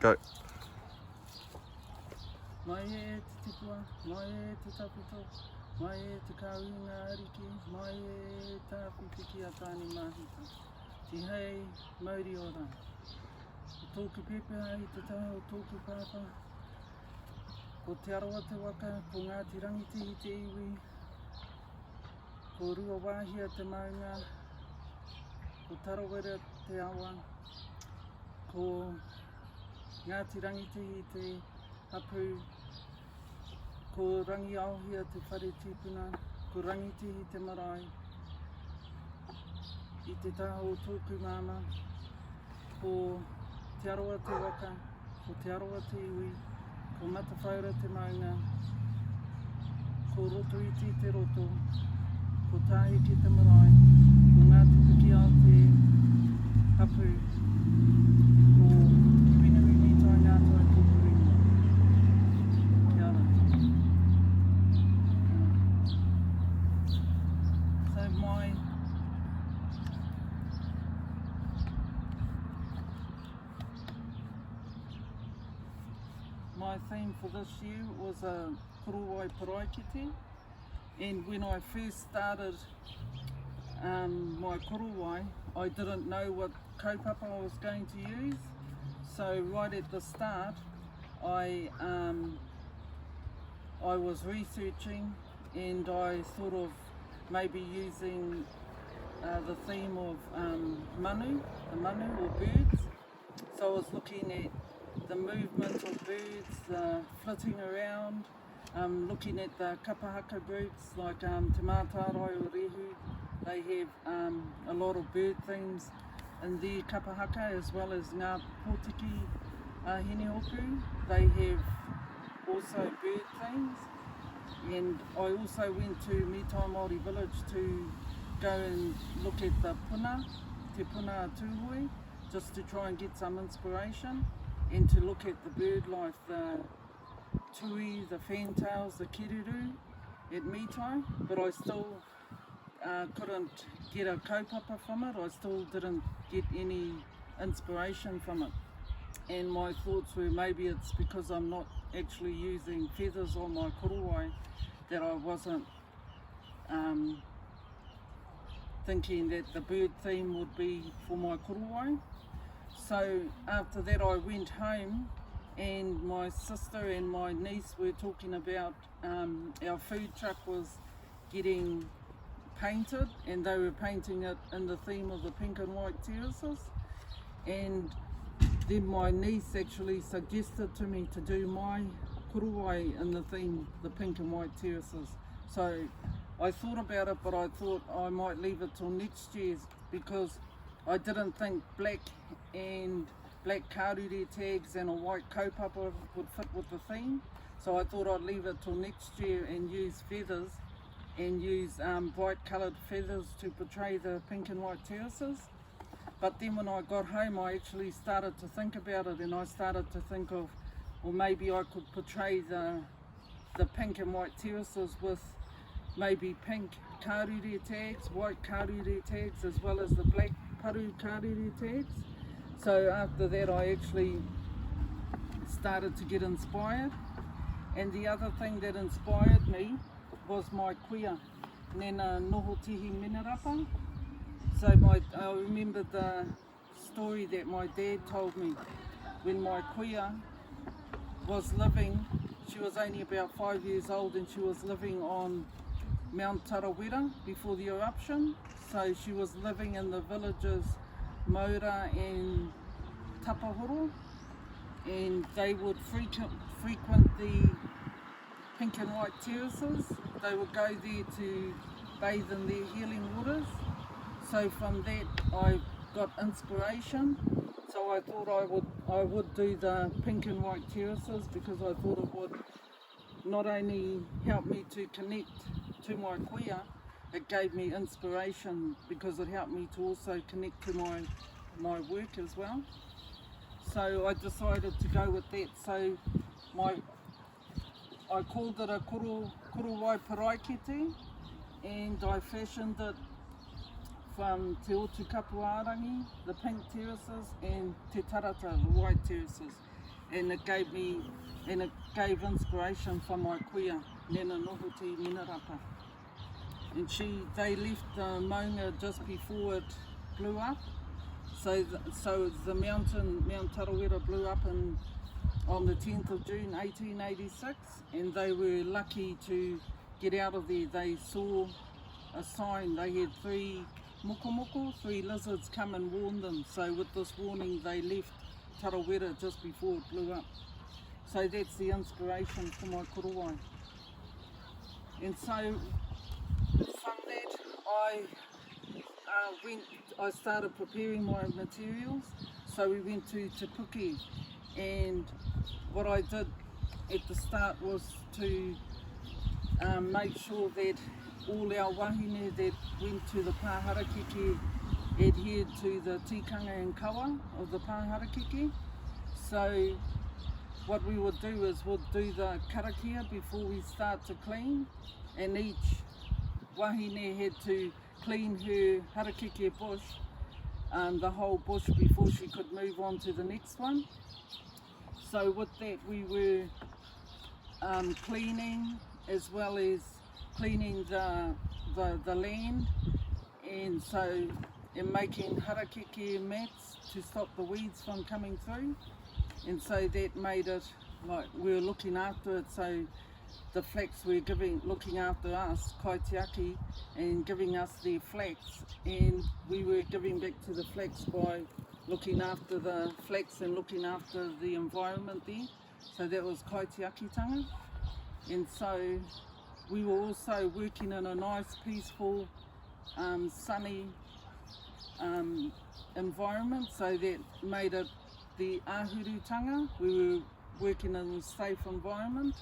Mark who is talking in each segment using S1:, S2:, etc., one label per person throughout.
S1: Go.
S2: Mai e te tipua, mai e te tapito, mai e te kauinga ariki, mai e te awhitiki a tāne mahita. Ti hei mauri o rā. O tōku pepea i te taha o tōku pāpā. Ko te aroa te waka, ko Ngāti Rangiti i te iwi. Ko rua wāhia te maunga. Ko tarawera te awa. Ko Ngāti Rangiti i te hapu. Ko rangi aohia te whare tīpuna. Ko rangiti i te marae. I te taha o tōku māma. Ko te aroa te waka. Ko te aroa te iwi. Ko matawhaura te maunga. Ko roto iti te roto. Ko tāhiki te marae. Ko Ngāti Piki ao te hapu. Ko Hiwinui ni tai ngātai kukuri. Kia ora. So my theme for this year was a Korowai Hiwinui, and when I first started my Korowai, I didn't know what kaupapa I was going to use. So right at the start, I was researching, and I thought of maybe using the theme of manu, the manu or birds. So I was looking at the movement of birds, the flitting around, looking at the kapahaka groups like Te Mātārai o Rehu. They have a lot of bird themes in their kapahaka, as well as Ngā Pōtiki Henehoku. They have also bird themes. And I also went to Mitai Māori village to go and look at the puna, te puna tūhoi, just to try and get some inspiration, and to look at the bird life, the tui, the fantails, the kiruru at Mitai, but I still couldn't get a kaupapa from it. I still didn't get any inspiration from it. And my thoughts were maybe it's because I'm not actually using feathers on my korowai that I wasn't thinking that the bird theme would be for my korowai. So after that I went home, and my sister and my niece were talking about our food truck was getting painted, and they were painting it in the theme of the pink and white terraces. And then my niece actually suggested to me to do my korowai in the theme, the pink and white terraces. So I thought about it, but I thought I might leave it till next year, because I didn't think black and black karure tags and a white kaupapa would fit with the theme. So I thought I'd leave it till next year and use feathers, and use bright coloured feathers to portray the pink and white terraces. But then when I got home, I actually started to think about it, and I started to think of, well, maybe I could portray the pink and white terraces with maybe pink karure tags, white karure tags, as well as the black paru karure tags. So after that I actually started to get inspired. And the other thing that inspired me was my kuia, nena noho tihi minarapa. So I remember the story that my dad told me when my kuia was living. She was only about 5 years old, and she was living on Mount Tarawera before the eruption. So she was living in the villages Maura and Tapahoro, and they would frequent the pink and white terraces. They would go there to bathe in their healing waters. So from that I got inspiration. So I thought I would do the pink and white terraces, because I thought it would not only help me to connect to my kuia, it gave me inspiration, because it helped me to also connect to my work as well. So I decided to go with that. So I called it a Korowai Hiwinui, and I fashioned it from Te Otu Kapuarangi, the pink terraces, and Te Tarata, the white terraces. and it gave inspiration for my kuia, Nena Nohuti Minarapa. And they left the maunga just before it blew up. So the mountain, Mount Tarawera, blew up on the 10th of June 1886, and they were lucky to get out of there. They saw a sign. They had 3 mokomoko, 3 lizards come and warn them. So with this warning, they left Tarawera just before it blew up. So that's the inspiration for my korowai. And so from that, I started preparing my materials. So we went to Te Puke, and what I did at the start was to make sure that all our wahine that went to the pāharakeke adhered to the tikanga and kawa of the pāharakeke. So what we would do is we'd do the karakia before we start to clean, and each wahine had to clean her harakeke bush, the whole bush, before she could move on to the next one. So with that we were cleaning, as well as cleaning the land, and so making harakeke mats to stop the weeds from coming through. And so that made it like we were looking after it, so the flax were looking after us, kaitiaki, and giving us their flax, and we were giving back to the flax by looking after the flax and looking after the environment there. So that was kaitiakitanga. And so we were also working in a nice, peaceful, sunny environment, so that made it the ahurutanga. We were working in a safe environment,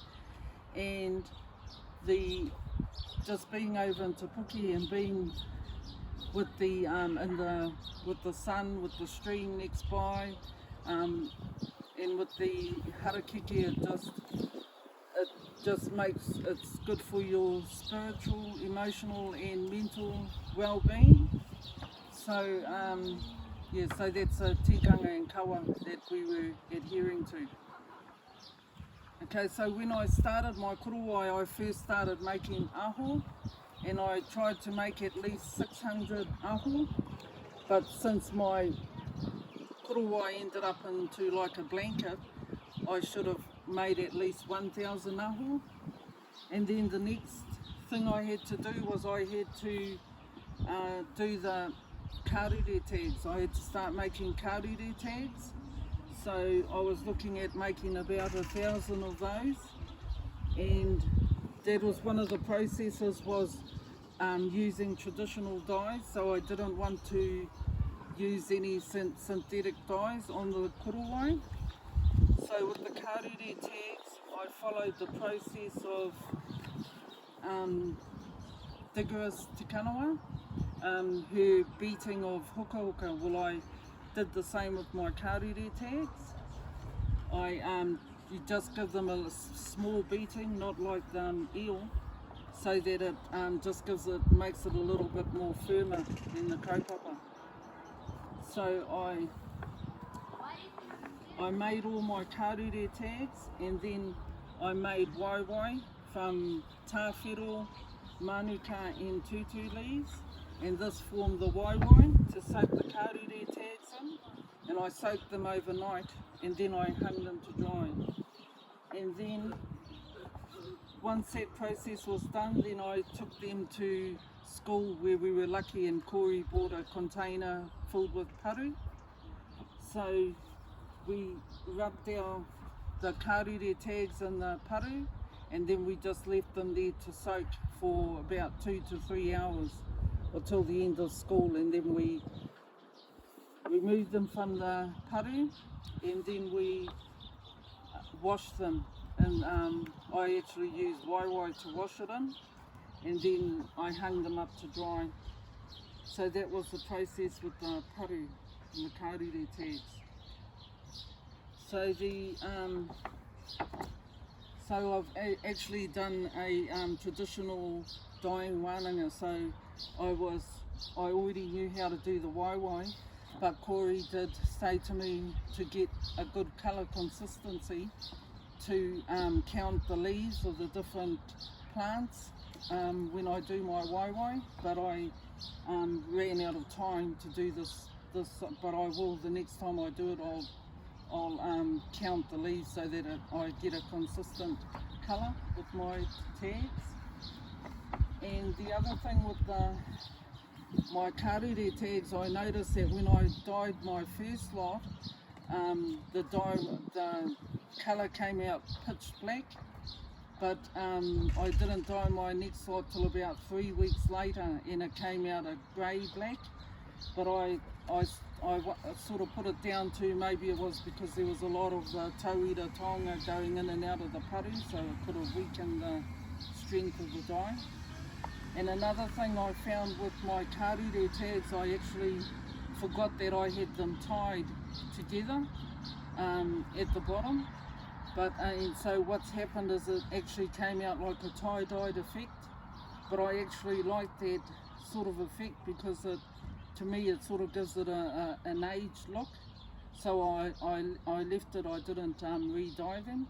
S2: and just being over in Te Puke and being with the with the sun, with the stream next by, and with the harakeke, it just makes it's good for your spiritual, emotional, and mental well-being. So yeah, so that's a tikanga and kawa that we were adhering to. Okay, so when I started my korowai, I first started making aho, and I tried to make at least 600 aho, but since my korowai ended up into like a blanket, I should have made at least 1,000 aho. And then the next thing I had to do was I had to do the kaurere tags. I had to start making kaurere tags. So I was looking at making about 1,000 of those, and that was one of the processes, was using traditional dyes. So I didn't want to use any synthetic dyes on the korowai. So with the kaurere tags, I followed the process of Digorous Tikanawa, her beating of huka huka. Well, I did the same with my kaurere tags. You just give them a small beating, not like eel, so that it just makes it a little bit more firmer than the kaupapa. So I made all my kaurere tags, and then I made waiwai from tāwhero, manuka and tutu leaves, and this formed the waiwai to soak the kaurere tags in, and I soaked them overnight, and then I hung them to dry. And then once that process was done, then I took them to school, where we were lucky, and Corey bought a container filled with paru. So we rubbed the kaurere tags in the paru, and then we just left them there to soak for about 2 to 3 hours until the end of school, and then we removed them from the paru, and then we washed them, and I actually used waiwai to wash it in, and then I hung them up to dry. So that was the process with the paru and the kaurere tags. So so I've actually done a traditional dyeing wānanga. So I already knew how to do the waiwai but Corey did say to me to get a good colour consistency to count the leaves of the different plants when I do my waiwai, but I ran out of time to do this, but I will, the next time I do it, I'll count the leaves so that I get a consistent colour with my tags. And the other thing with my karere tags, I noticed that when I dyed my first lot, the colour came out pitch black, but I didn't dye my next lot till about 3 weeks later, and it came out a grey black. But I sort of put it down to maybe it was because there was a lot of tauira tonga going in and out of the paru, so it could have weakened the strength of the dye. And another thing I found with my karere tags, I actually forgot that I had them tied together at the bottom. But and so what's happened is it actually came out like a tie-dyed effect. But I actually like that sort of effect because to me it sort of gives it an aged look. So I left it, I didn't re-dye them.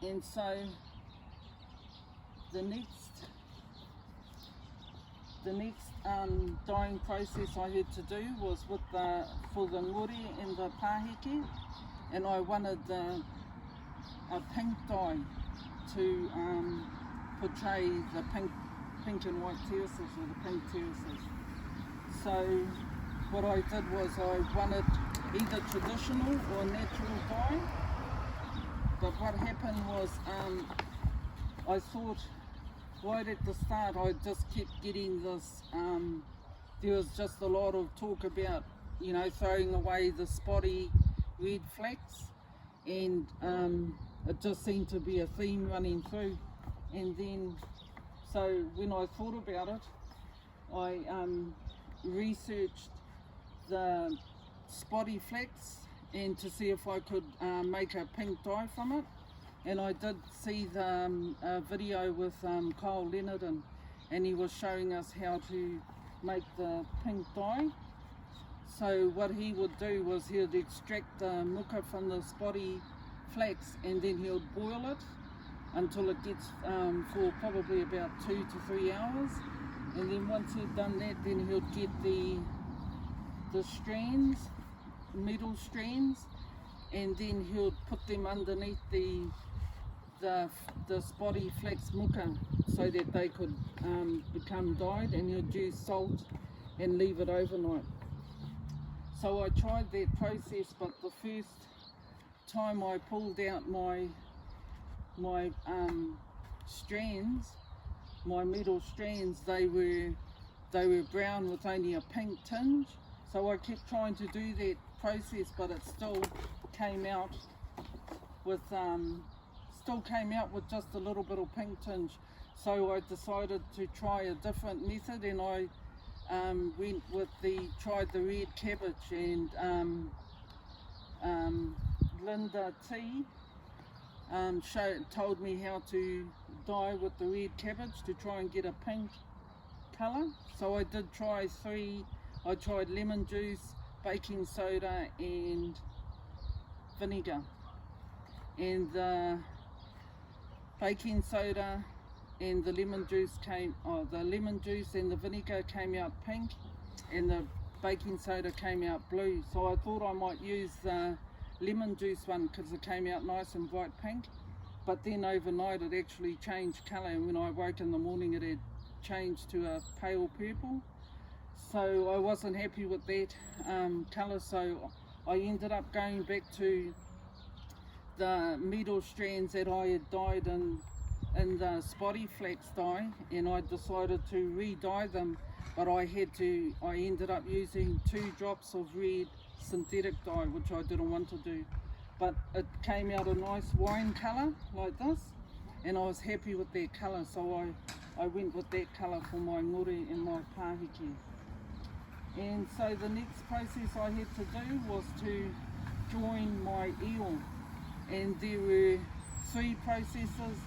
S2: And so the next dyeing process I had to do was for the ngori and the pāheke, and I wanted a pink dye to portray the pink and white terraces, or the pink terraces. So what I did was I wanted either traditional or natural dye, but what happened was I thought right at the start I just kept getting this, there was just a lot of talk about, you know, throwing away the spotty red flax, and it just seemed to be a theme running through. And then, so when I thought about it, I researched the spotty flax and to see if I could make a pink dye from it. And I did see the video with Kyle Leonard, and he was showing us how to make the pink dye. So what he would do was he would extract the muka from the spotty flax, and then he would boil it until it gets for probably about 2 to 3 hours. And then once he'd done that, then he would get the strands, metal strands, and then he would put them underneath the spotty flax muka so that they could become dyed, and he would use salt and leave it overnight. So I tried that process, but the first time I pulled out my strands, my metal strands, they were brown with only a pink tinge. So I kept trying to do that process, but it still came out with just a little bit of pink tinge. So I decided to try a different method, and I tried the red cabbage, and Linda T told me how to dye with the red cabbage to try and get a pink colour. So I did try 3. I tried lemon juice, baking soda and vinegar, and the baking soda and the lemon juice and the vinegar came out pink, and the baking soda came out blue. So I thought I might use the lemon juice one because it came out nice and bright pink, but then overnight it actually changed colour, and when I woke in the morning it had changed to a pale purple. So I wasn't happy with that colour, so I ended up going back to the metal strands that I had dyed in the spotty flax dye, and I decided to re-dye them, but I ended up using 2 drops of red synthetic dye, which I didn't want to do, but it came out a nice wine colour like this, and I was happy with that colour, so I went with that colour for my ngori and my pāheke. And so the next process I had to do was to join my eel, and there were 3 processes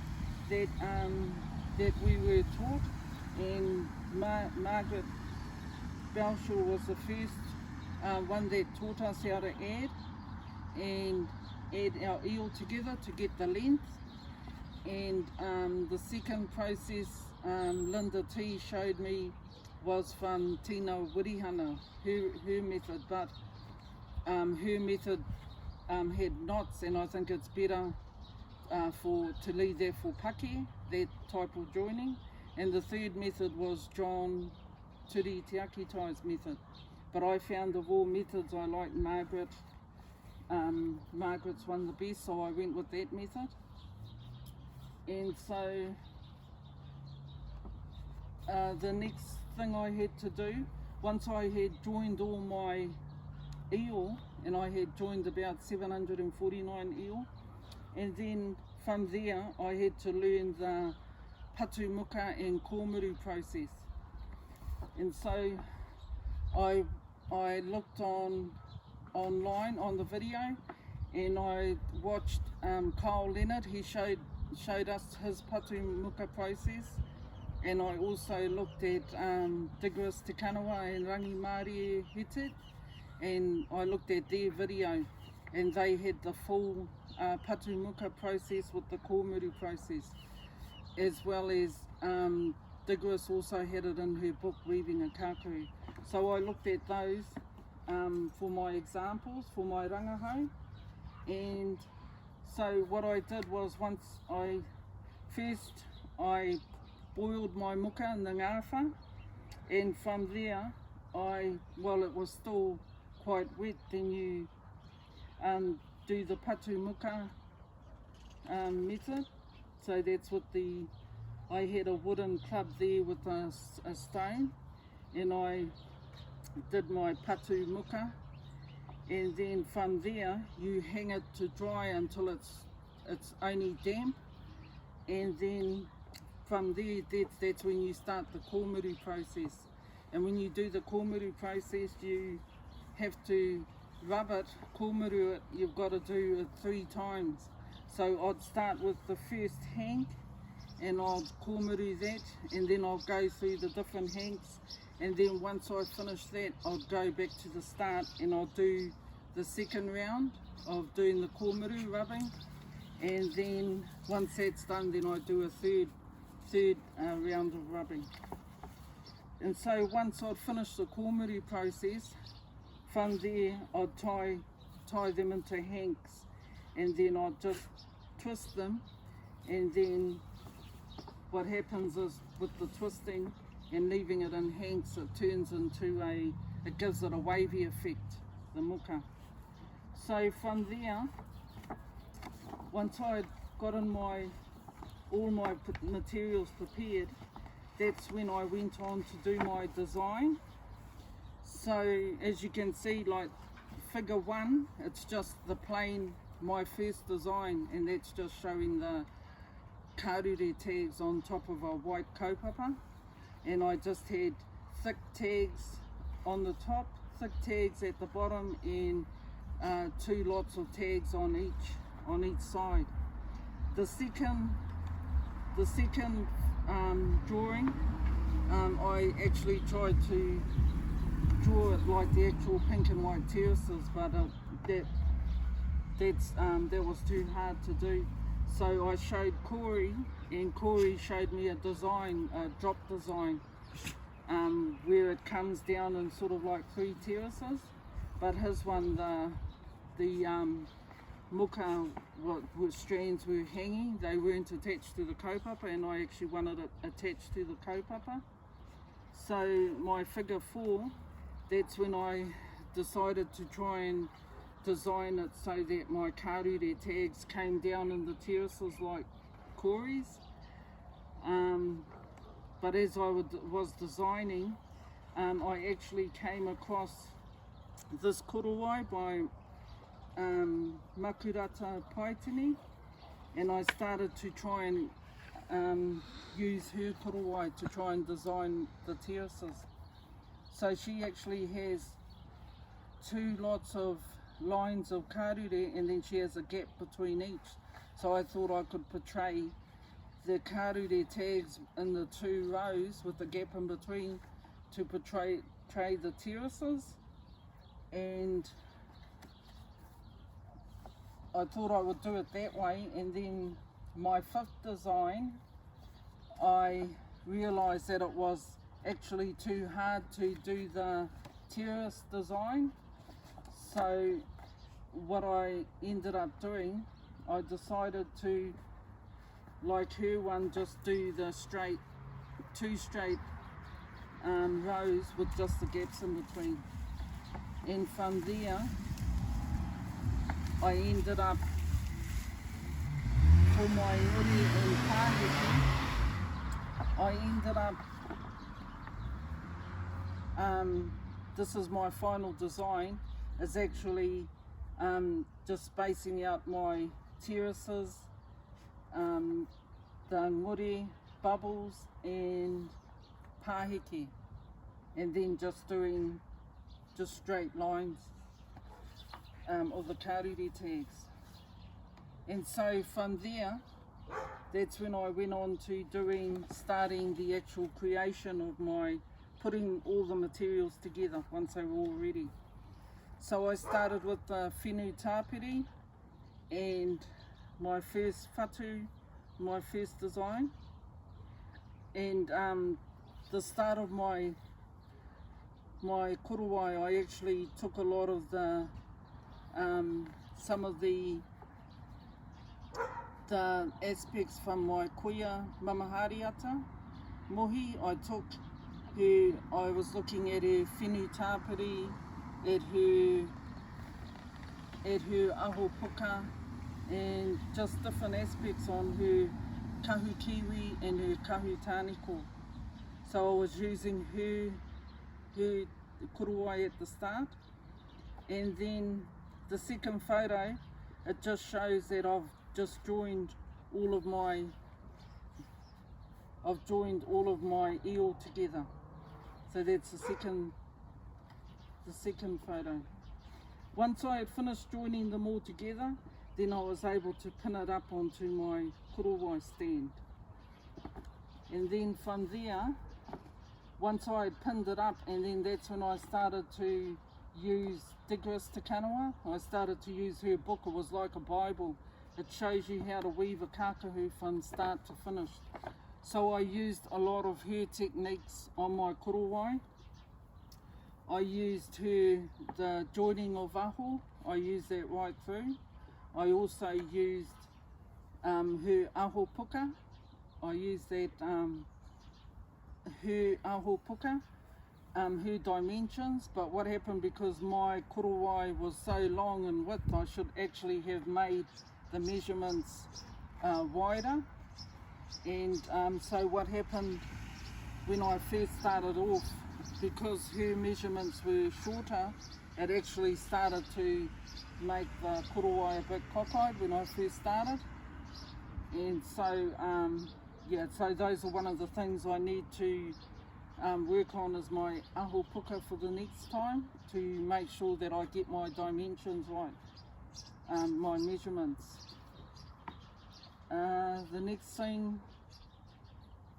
S2: that we were taught, and Margaret Belshaw was the first one that taught us how to add our eel together to get the length. And the second process Linda T showed me was from Tina Wirihana, her method, but her method had knots, and I think it's better to leave that for pake, that type of joining. And the third method was John Turi Te Akitai's method. But I found of all methods I like Margaret's one the best, so I went with that method. And so the next thing I had to do, once I had joined all my eel, and I had joined about 749 eel, and then from there I had to learn the patu muka and kōmuru process. And so I looked online on the video, and I watched Kyle Leonard. He showed us his patu muka process, and I also looked at Digras Te Kanawa and Rangi Māori Hetet, and I looked at their video, and they had the full patu muka process with the kōmuru process, as well as Digras also had it in her book Weaving a Kākuru. So I looked at those for my examples for my rangahau. And so what I did was, once I boiled my muka in the ngāwha, and from there while it was still quite wet, then you do the patu muka method. So that's what I had a wooden club there with a stone, and I did my patu muka, and then from there you hang it to dry until it's only damp, and then from there that's when you start the kōmuru process. And when you do the kōmuru process, you have to rub it, kōmuru it, you've got to do it 3 times. So I'd start with the first hank, and I'll kōmuru that, and then I'll go through the different hanks, and then once I finish that, I'll go back to the start, and I'll do the second round of doing the kōmuru rubbing, and then once that's done, then I do a third round of rubbing. And so once I'd finished the kōmuru process, from there I'd tie them into hanks, and then I'd just twist them, and then what happens is, with the twisting and leaving it in hanks, it turns into it gives it a wavy effect, the muka. So from there, once I'd gotten all my materials prepared, that's when I went on to do my design. So as you can see, like figure 1, it's just the plain, my first design, and that's just showing the karure tags on top of a white kaupapa, and I just had thick tags on the top, thick tags at the bottom, and 2 lots of tags on each side. The second drawing, I actually tried to draw it like the actual pink and white terraces, but that was too hard to do. So I showed Corey, and Corey showed me a design, a drop design, where it comes down in sort of like 3 terraces, but his one, the muka with strands were hanging, they weren't attached to the kaupapa, and I actually wanted it attached to the kaupapa. So my figure 4, that's when I decided to try and design it so that my karure tags came down in the terraces like Corey's. But as I was designing, I actually came across this korowai by Makurata Paitini, and I started to try and use her korowai to try and design the terraces. So she actually has 2 lots of lines of karure, and then she has a gap between each. So I thought I could portray the karure tags in the 2 rows with the gap in between to portray the terraces. and I thought I would do it that way. And then my fifth design, I realised that it was actually too hard to do the terrace design. So what I ended up doing, I decided to, like her one, just do the two straight rows with just the gaps in between. And from there, I ended up, for my uri and pāhiki, I ended up, this is my final design, is actually just spacing out my terraces, the nguri, bubbles and pāhiki, and then just doing just straight lines of the kariri tags. And so from there, that's when I went on to starting the actual creation of putting all the materials together once they were all ready. So I started with the whenua tāpiri and my first whatu, my first design. And the start of my korowai, I actually took a lot of the some of the aspects from my kuia mamahariata mohi. I was looking at her whenua tāpiri, at her aho puka, and just different aspects on her kahu kiwi and her kahu tāniko. So I was using her korowai at the start, and then the second photo, it just shows that I've just joined all of my eel together. So that's the second photo. Once I had finished joining them all together, then I was able to pin it up onto my korowai stand. And then from there, once I had pinned it up, and then that's when I started to use Digris Te Kanawa. I started to use her book. It was like a Bible. It shows you how to weave a kakahu from start to finish. So I used a lot of her techniques on my korowai. I used the joining of aho. I used that right through. I also used her aho puka. I used that her aho puka, her dimensions. But what happened, because my korowai was so long in width, I should actually have made the measurements wider. And so what happened when I first started off, because her measurements were shorter, it actually started to make the korowai a bit cockeyed when I first started. And so yeah, so those are one of the things I need to work on, is my aho puka for the next time, to make sure that I get my dimensions right, my measurements. The next thing,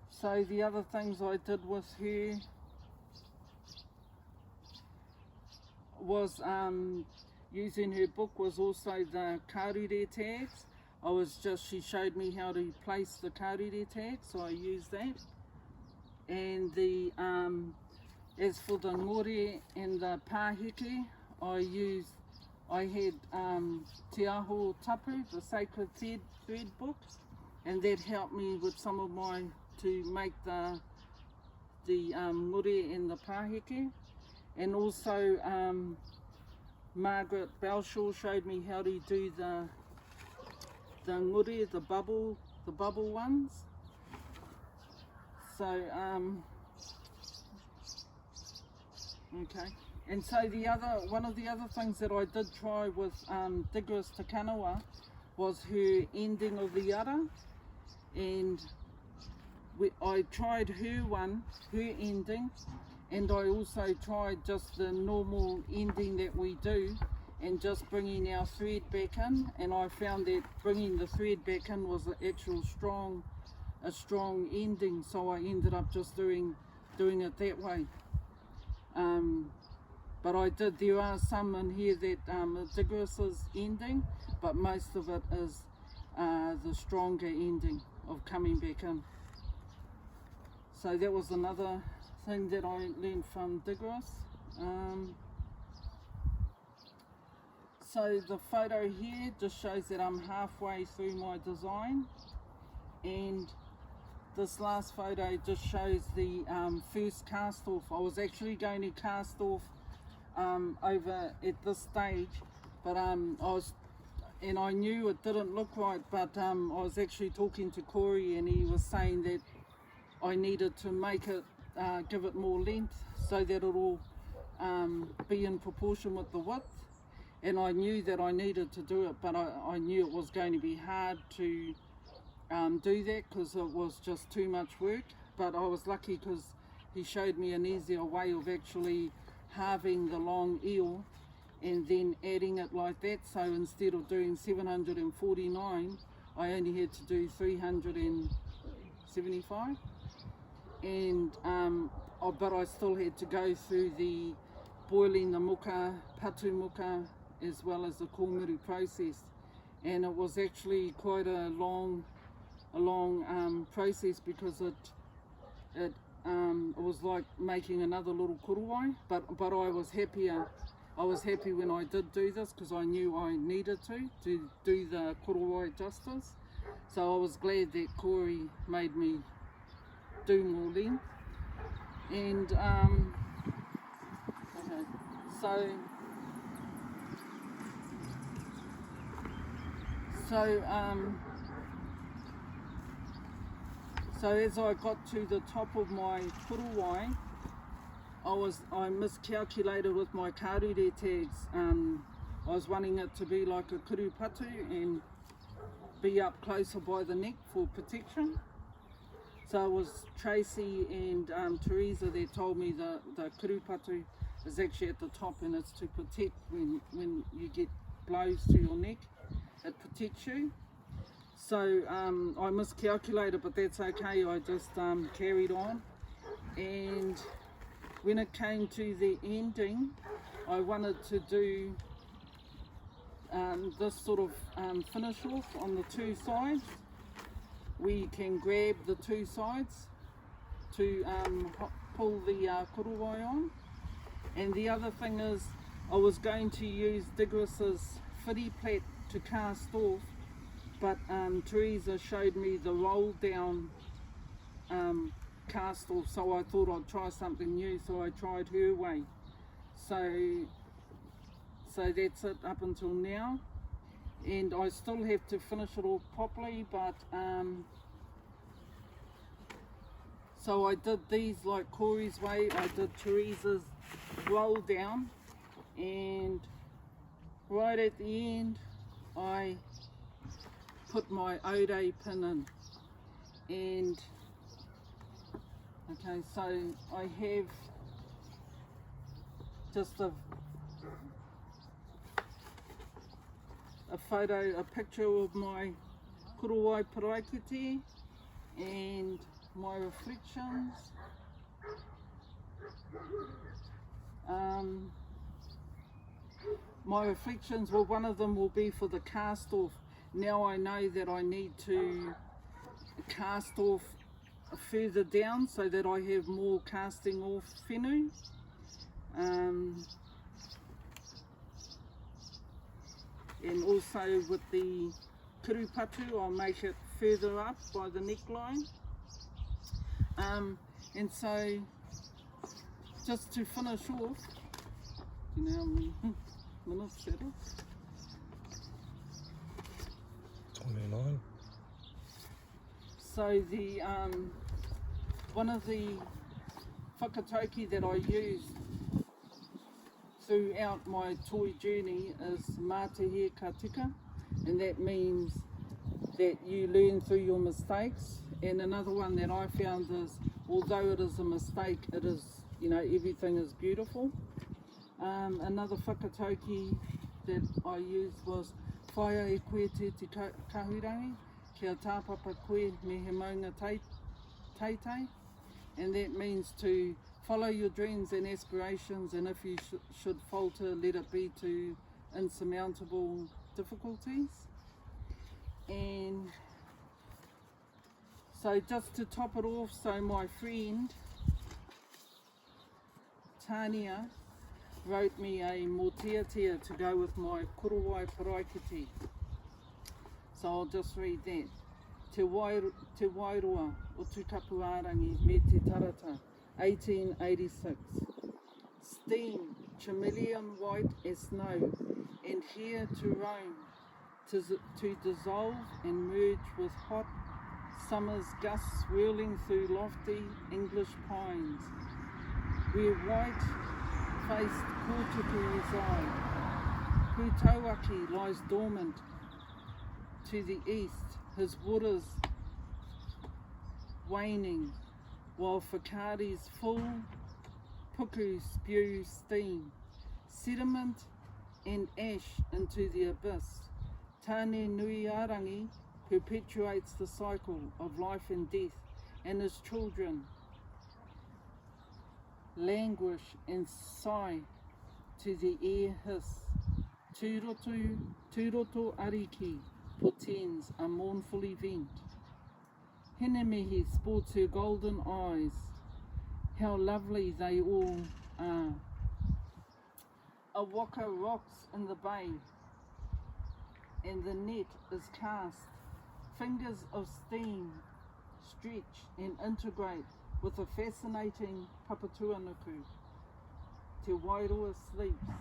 S2: so the other things I did with her was using her book, was also the karire tags. She showed me how to place the karire tags, so I used that. And as for the ngore and the pāhiki, I had Te Aho Tapu, the Sacred Thread book, and that helped me with some of to make the ngore and the pāhiki. And also Margaret Belshaw showed me how to do the ngore, the bubble ones. So okay. And so one of the other things that I did try with Digris Te Kanawa was her ending of the yara, and I tried her ending, and I also tried just the normal ending that we do, and just bringing our thread back in, and I found that bringing the thread back in was an actual strong ending, so I ended up just doing it that way. But there are some in here that Digorous is ending, but most of it is the stronger ending of coming back in. So that was another thing that I learned from Digorous. So the photo here just shows that I'm halfway through my design, and this last photo just shows the first cast off. I was actually going to cast off over at this stage, but I knew it didn't look right, but I was actually talking to Corey, and he was saying that I needed to make it, give it more length so that it'll be in proportion with the width. And I knew that I needed to do it, but I knew it was going to be hard to do that because it was just too much work. But I was lucky because he showed me an easier way of actually halving the long eel and then adding it like that. So instead of doing 749, I only had to do 375, and but I still had to go through the boiling the muka, patu muka, as well as the kōmuru process, and it was actually quite a long process because it was like making another little korowai, but I was happier. I was happy when I did do this because I knew I needed to do the korowai justice. So I was glad that Corey made me do more length. And okay, so as I got to the top of my korowai, I miscalculated with my karure tags. I was wanting it to be like a kurupatu and be up closer by the neck for protection. So it was Tracy and Teresa that told me the kurupatu is actually at the top, and it's to protect when you get blows to your neck. It protects you. So I miscalculated, but that's okay. I just carried on, and when it came to the ending, I wanted to do this sort of finish off on the two sides. We can grab the two sides to pull the korowai on. And the other thing is, I was going to use Digorough's whiri plait to cast off, but Teresa showed me the roll down cast off, so I thought I'd try something new, so I tried her way. So that's it up until now, and I still have to finish it all properly, but so I did these like Corey's way. I did Teresa's roll down, and right at the end I put my Ode pin in. And okay, so I have just a picture of my Korowai paraikete and my reflections. My reflections, well, one of them will be for the cast off. Now I know that I need to cast off further down so that I have more casting off whenua. And also with the kurupatu, I'll make it further up by the neckline. And so, just to finish off, do you know how many minutes that is?
S1: 29.
S2: So the one of the whakatauki that I used throughout my toy journey is mātahe ka tika, and that means that you learn through your mistakes. And another one that I found is, although it is a mistake, it is, you know, everything is beautiful. Another whakatauki that I used was whaia e koe te kahurangi, kia tāpapa koe me he maunga teitei, and that means to Follow your dreams and aspirations, and if you should falter, let it be to insurmountable difficulties. And so just to top it off, so my friend Tania wrote me a motiatia to go with my Korowai paraikiti. So I'll just read that. Te Wairoa o Tutapu Arangi me te tarata, 1886. Steam, chameleon white as snow, and here to roam, to dissolve and merge with hot summer's gusts swirling through lofty English pines, where white-faced kōtuku reside. Pūtauaki lies dormant to the east, his waters waning, while Whakaari's full puku spew steam, sediment and ash into the abyss. Tāne Nui Arangi perpetuates the cycle of life and death, and his children languish and sigh to the air hiss. Tūroto Ariki portends a mournful event. Hinemehi sports her golden eyes. How lovely they all are. A waka rocks in the bay, and the net is cast. Fingers of steam stretch and integrate with a fascinating papatuanuku. Te Wairoa sleeps.